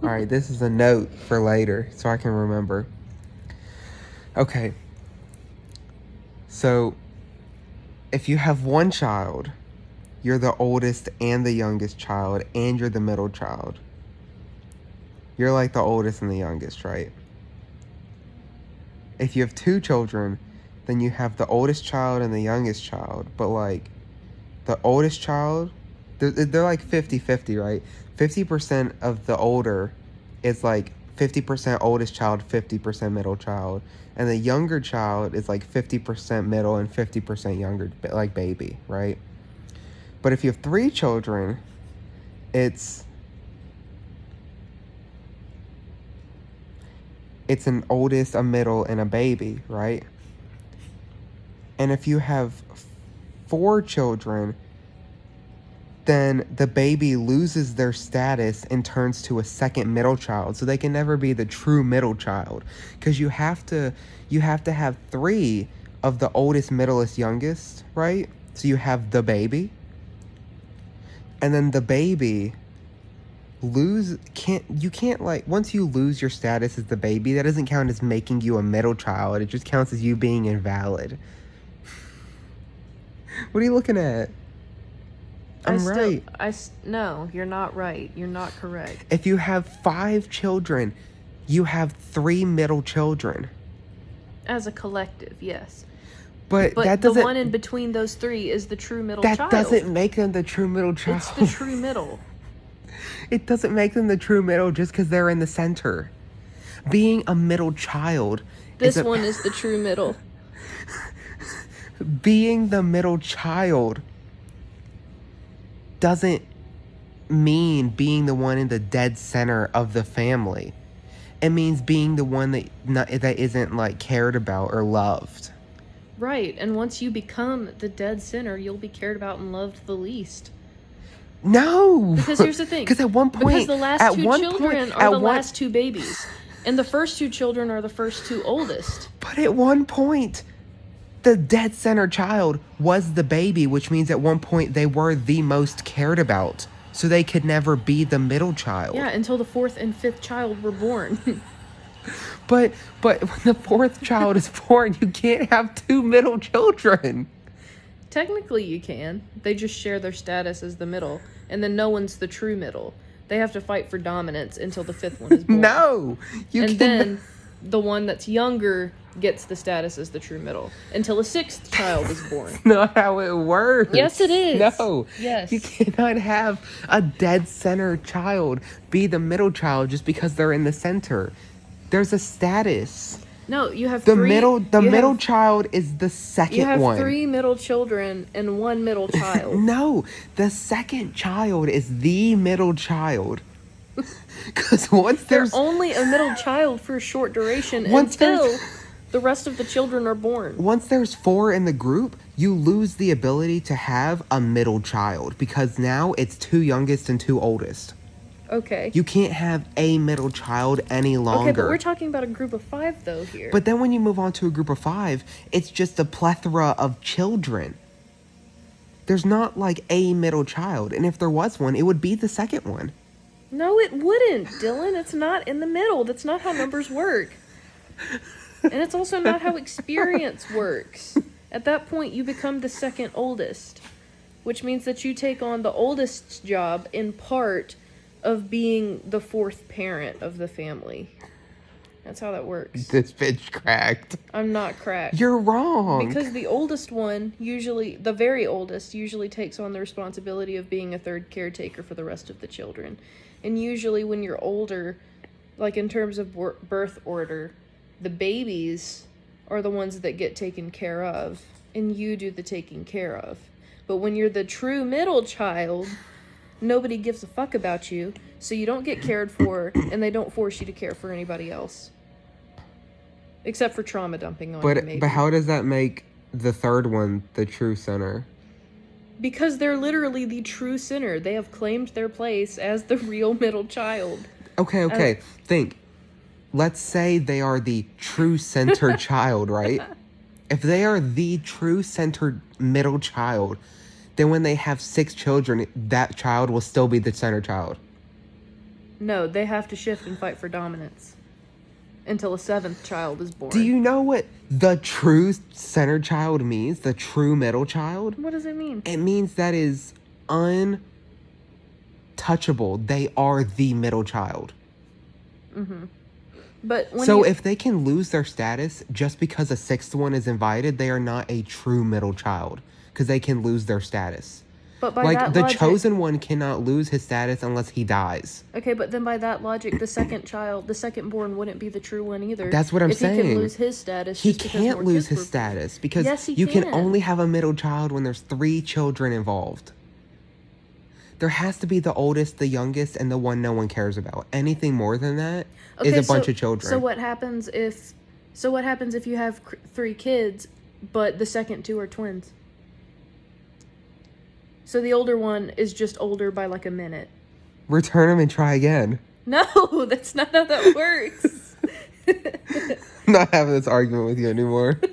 All right, this is a note for later so I can remember. Okay. So, if you have one child, you're the oldest and the youngest child, and you're the middle child. You're like the oldest and the youngest, right? If you have two children, then you have the oldest child and the youngest child. But, like, the oldest child, they're like 50-50, right? 50% of the older is like 50% oldest child, 50% middle child. And the younger child is like 50% middle and 50% younger, like baby, right? But if you have three children, it's an oldest, a middle, and a baby, right? And if you have four children, then the baby loses their status and turns to a second middle child. So they can never be the true middle child, because you have to have three of the oldest, middlest, youngest, right? So you have the baby, and then the baby can't like, once you lose your status as the baby, that doesn't count as making you a middle child. It just counts as you being invalid. What are you looking at? Right. No, you're not right. You're not correct. If you have 5 children, you have 3 middle children. As a collective, yes. But that the doesn't... one in between those 3 is the true middle child. That doesn't make them the true middle child. It's the true middle. It doesn't make them the true middle just because they're in the center. Being a middle child... This one is the true middle. Being the middle child doesn't mean being the one in the dead center of the family. It means being the one that isn't like cared about or loved. Right, and once you become the dead center, you'll be cared about and loved the least. No! Because here's the thing. Because at one point... Because the last 2 children are the last 2 babies. And the first 2 children are the first 2 oldest. But at one point, the dead center child was the baby, which means at one point they were the most cared about. So they could never be the middle child. Yeah, until the 4th and 5th child were born. But when the 4th child is born, you can't have 2 middle children. Technically you can. They just share their status as the middle. And then no one's the true middle. They have to fight for dominance until the 5th one is born. No! Then the one that's younger gets the status as the true middle until a 6th child is born. That's not how it works. Yes, it is. No. Yes. You cannot have a dead center child be the middle child just because they're in the center. There's a status. No, you have the 3... middle child is the second one. You have 3 middle children and 1 middle child. No, the second child is the middle child. Because once they're only a middle child for a short duration until the rest of the children are born. Once there's 4 in the group, you lose the ability to have a middle child, because now it's 2 youngest and 2 oldest. Okay. You can't have a middle child any longer. Okay, but we're talking about a group of 5 though here. But then when you move on to a group of 5, it's just a plethora of children. There's not like a middle child, and if there was one, it would be the second one. No, it wouldn't, Dylan. It's not in the middle. That's not how numbers work. And it's also not how experience works. At that point, you become the second oldest, which means that you take on the oldest's job in part of being the 4th parent of the family. That's how that works. This bitch cracked. I'm not cracked. You're wrong. Because the oldest one, the very oldest, usually takes on the responsibility of being a 3rd caretaker for the rest of the children. And usually when you're older, like in terms of birth order, the babies are the ones that get taken care of, and you do the taking care of. But when you're the true middle child, nobody gives a fuck about you, so you don't get cared for, and they don't force you to care for anybody else. Except for trauma dumping on you, maybe. But how does that make the 3rd one the true center? Because they're literally the true center. They have claimed their place as the real middle child. Okay. Think. Let's say they are the true center child, right? If they are the true center middle child, then when they have 6 children, that child will still be the center child. No, they have to shift and fight for dominance until a seventh child is born. Do you know what the true center child means? The true middle child? What does it mean? It means that is untouchable. They are the middle child. But when So you, if they can lose their status just because a sixth one is invited, they are not a true middle child because they can lose their status. but by Like that the logic, chosen one cannot lose his status unless he dies. okay, but then by that logic, the second child, the second born, wouldn't be the true one either. That's what I'm if he saying. can lose his status, He just because can't more lose kids his were born. status because Yes, he you can can. only have a middle child when there's 3 children involved. There has to be the oldest, the youngest, and the one no one cares about. Anything more than that is a bunch of children. So what happens if you have 3 kids, but the second 2 are twins? So the older one is just older by like a minute. Return him and try again. No, that's not how that works. I'm not having this argument with you anymore.